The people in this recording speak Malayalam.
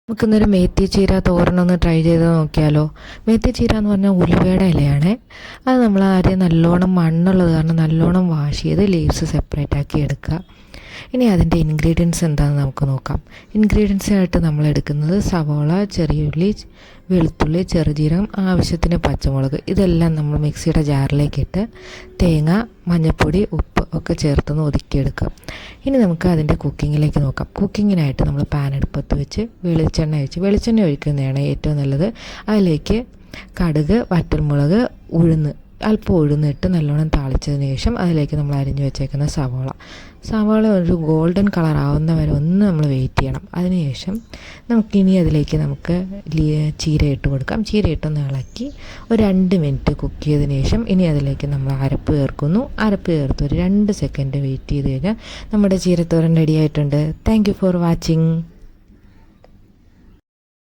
നമുക്കിന്നൊരു മേത്തി ചീര തോരനൊന്ന് ട്രൈ ചെയ്ത് നോക്കിയാലോ. മേത്തി ചീര എന്ന് പറഞ്ഞാൽ ഉലുവയുടെ ഇലയാണ്. അത് നമ്മൾ ആദ്യം നല്ലോണം മണ്ണുള്ളത് കാരണം നല്ലോണം വാഷ് ചെയ്ത് ലീവ്സ് സെപ്പറേറ്റ് ആക്കി എടുക്കുക. ഇനി അതിൻ്റെ ഇൻഗ്രീഡിയൻസ് എന്താണെന്ന് നമുക്ക് നോക്കാം. ഇൻഗ്രീഡിയൻസായിട്ട് നമ്മൾ എടുക്കുന്നത് സവോള, ചെറിയ ഉള്ളി, വെളുത്തുള്ളി, ചെറുജീരകം, ആവശ്യത്തിന് പച്ചമുളക്. ഇതെല്ലാം നമ്മൾ മിക്സിയുടെ ജാറിലേക്ക് ഇട്ട് തേങ്ങ, മഞ്ഞൾപ്പൊടി, ഉപ്പ് ഒക്കെ ചേർത്തൊന്ന് ഒതുക്കിയെടുക്കുക. ഇനി നമുക്ക് അതിൻ്റെ കുക്കിങ്ങിലേക്ക് നോക്കാം. കുക്കിങ്ങിനായിട്ട് നമ്മൾ പാൻ അടുപ്പത്ത് വെച്ച് വെളിച്ചെണ്ണ ഒഴിക്കുന്നതാണ് ഏറ്റവും നല്ലത്. അതിലേക്ക് കടുക്, വറ്റൽമുളക്, അല്പം ഉഴുന്നിട്ട് നല്ലോണം താളിച്ചതിന് ശേഷം അതിലേക്ക് നമ്മൾ അരിഞ്ഞു വെച്ചേക്കുന്ന സവാള ഒരു ഗോൾഡൻ കളർ ആവുന്ന വരെ ഒന്ന് നമ്മൾ വെയിറ്റ് ചെയ്യണം. അതിനുശേഷം നമുക്കിനി അതിലേക്ക് ചീര ഇട്ട് കൊടുക്കാം. ചീര ഇട്ടൊന്ന് ഇളക്കി ഒരു 2 മിനിറ്റ് കുക്ക് ചെയ്തതിന് ശേഷം ഇനി അതിലേക്ക് നമ്മൾ അരപ്പ് ചേർക്കുന്നു. അരപ്പ് ചേർത്ത് ഒരു 2 സെക്കൻഡ് വെയിറ്റ് ചെയ്ത് കഴിഞ്ഞാൽ നമ്മുടെ ചീരത്തോരൻ റെഡി ആയിട്ടുണ്ട്. Thank you for watching.